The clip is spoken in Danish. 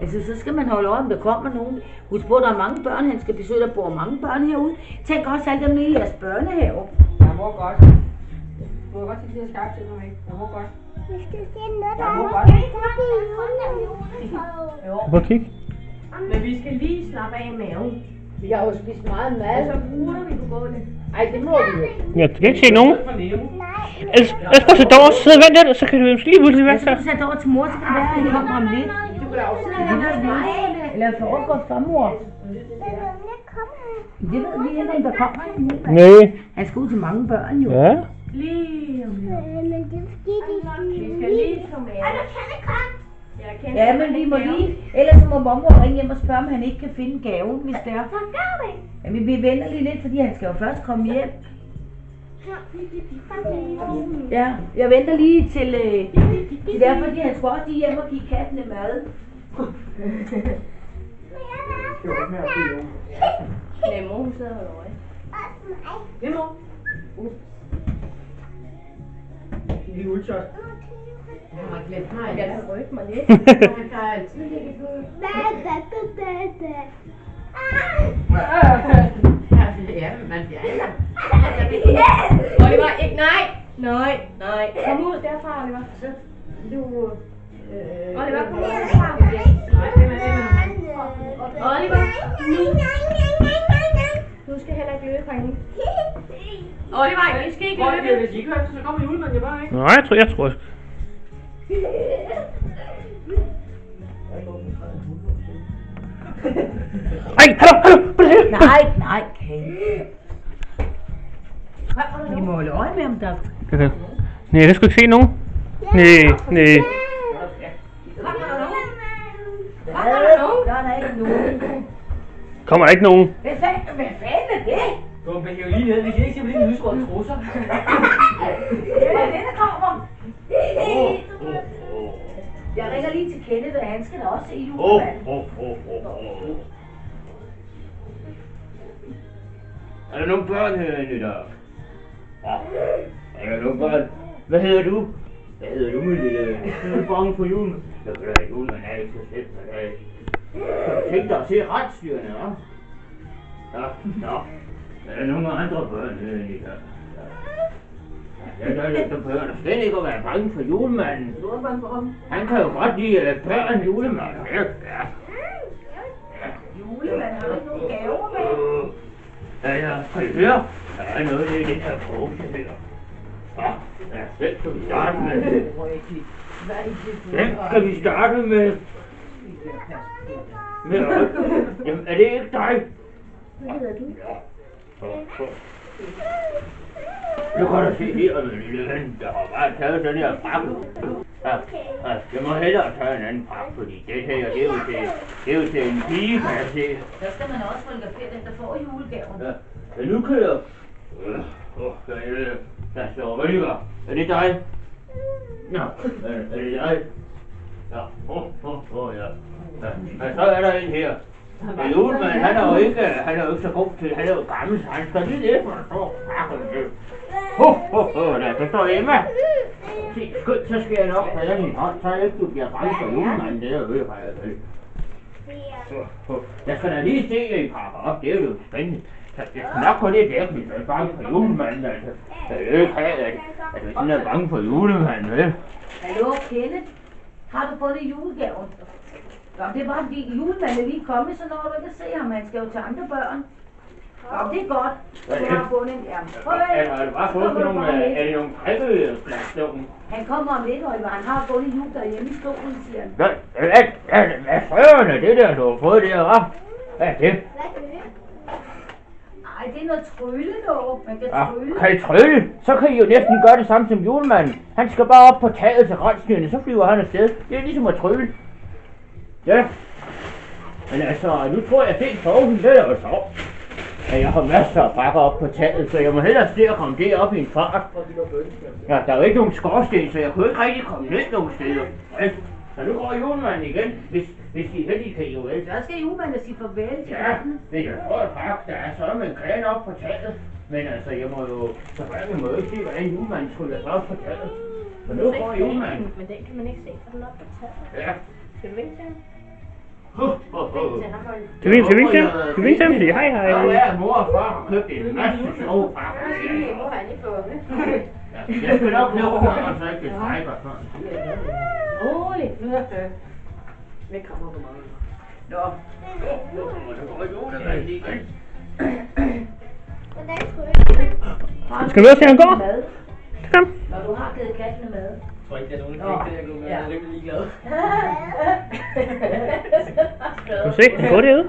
Altså, så skal man holde øje, om der kommer nogen. Husk på, der er mange børn, han skal besøge. Der bor mange børn herude. Tænk også alle dem nede i jeres børnehave. Jeg må godt. Du må godt til det skarpt til mig. Jeg må godt. Vi skal se noget, der Jeg må er godt. noget. Prøv at kigge. Men vi skal lige slappe af i maven. Vi har jo spist meget mad. Så bruger vi på gulvet. Ej, det må vi ikke. Jeg kan ikke se nogen. Nej. Ellers prøv at sætte over, sidde og vente lidt, og så kan du måske lige pludselig Jeg være så. skal sætte over til mor, så kan det være, at jeg kommer om lidt. Du kan også Eller foregår for mor. Men der kommer. Det ved vi ikke, om der kommer en. Nej. Han skal ud til mange børn jo. Ja. lige om lidt. Men det er fordi, Vi skal lige komme med. Og du kan ikke komme. Jeg kender Ja, men vi må lige. Ellers så må mormor ringe hjem og spørge, om han ikke kan finde gaven, hvis det er. Så gør vi. Jamen, vi venter lige lidt, fordi han skal jo først komme hjem. Ja, jeg venter lige til... Det er fordi, han skal også lige hjem og give kattene mad. Nej, mor, hun sidder herovre, ikke? Også mig. Ja, mor. Lige udtørt. Jeg har glemt mig. Jeg kan rykke mig lidt. Jeg kan altid ligge på. Ja, man bliver ikke. Oliver, ikke nej. Nej, nej. Kom ud derfra, Oliver. Så du... Oliver, kom ud derfra. Nej, det er det. Oliver, du skal heller ikke løbe fra hende. Oliver, I skal ikke løbe. Hvis I ikke hører, så kommer julemanden jo bare, ikke? Nej, jeg tror. Ej, hallo. Nej, Kate. Vi må holde øje med, om der... Okay. Nej, jeg skulle ikke se nogen. Nej. Der er der ikke nogen. Kommer der ikke nogen? Hvad fanden er det? Du må jo lige ned. Vi kan ikke se på dine udskårede trusser. Det er det, der kommer. Jeg ringer lige til Kenneth, og han skal da også se julemanden. Er der nogle børn herinde i dag? Ja. Er der nogle børn? Hvad hedder du? Hvad hedder du, min lille? Er du bange for julen? Så kan da julen er ikke så slemt med dig. Så du tænkte dig at se retsstyrene, hva'? Ja, nå. Er der nogle andre børn herinde i dag? Ja, der er lidt børn, der slet ikke at være bange for julemanden. Han kan jo godt lide børn julemanden. Ja. Julemanden har ikke nogen gaver med. Ja, kan I høre? Der er noget i den her pose her. Ja, den skal vi starte med. Den skal vi starte med. Jamen, er det ikke dig? Hvad hedder du? Nu kan du se her, min lille ven, der har bare taget den her pakke. Ja, jeg må hellere tage en anden pakke, fordi det her, det er jo til en pige, kan jeg se. Der skal man også fotografere den, der får julegaven. Ja, men nu kan jeg... Der står Oliver. Er det dig? Nå, er det dig? Ja, ja. Ja, så er der en her. Men julemanden, han er jo ikke så god til, han er jo gammel, så han skal lige læse, hvor der står pakken til. Der står Emma. Se, skynd, så skal jeg nok tage din hånd, så ikke du bliver bange for julemanden, det er jo i hvert fald. Jeg skal da lige se, at I pakker op, det er jo spændende. Så det skal nok gå lidt der, hvis jeg er bange for julemanden, altså. Jeg vil ikke have, at hvis jeg er bange for julemanden, vel? Hallo, Kenneth? Har du fundet julegaven? Nå, det er bare fordi julemanden er lige kommet, så når du ikke se ham, han skal jo til andre børn. Nå, det er godt. Du har fundet en ærm. Er det bare fået sådan nogle, er det nogle prækkepladsstående? Han kommer om lidt, Oliver. Han har fundet jul derhjemme i stolen, siger han. Hvad søren er det der, du har fået der, hva'? Hvad er det? Ej, det er noget trylle, dog. Man kan trylle. Kan I trylle? Så kan I jo næsten gøre det samme som julemanden. Han skal bare op på taget til rensdyrene, så flyver han afsted. Det er ligesom at trylle. Ja. Men altså, nu tror jeg fint soven, det er jo så. Ja, jeg har masser af bakker op på taget, så jeg må hellere se at komme derop i en fart. Ja, der er jo ikke nogen skorsten, så jeg kunne ikke rigtig komme ned nogen steder. Ja. Så nu går julemanden igen, hvis I heldige kan I jo vel. Så skal julemanden sige farvel til Ja, men jeg tror faktisk, der er så med en kran op på taget. Men altså, jeg må jo, så må jeg ikke se, hvordan julemanden skulle være op på taget. Så nu får julemanden. Men den kan man ikke se, for den er oppe på taget. Ja. Skal du vinke til ham? Skal Skal vi ikke tage dem sige hej hej? Så er mor og far har købt en masse sjove pakker. Hvor har I på? Jeg skal nok lukke døren, så ikke det trækker sådan. Roligt. Væk kommer på mig. Nå. Nu kommer julemanden igen. Hvordan skulle jeg? Skal vi også se, han går? Mad. Kom. Når du har givet kattene mad. Jeg tror ikke, det er nogen effekt, jeg kunne være rimelig ligeglad. Kan du se, han går derude?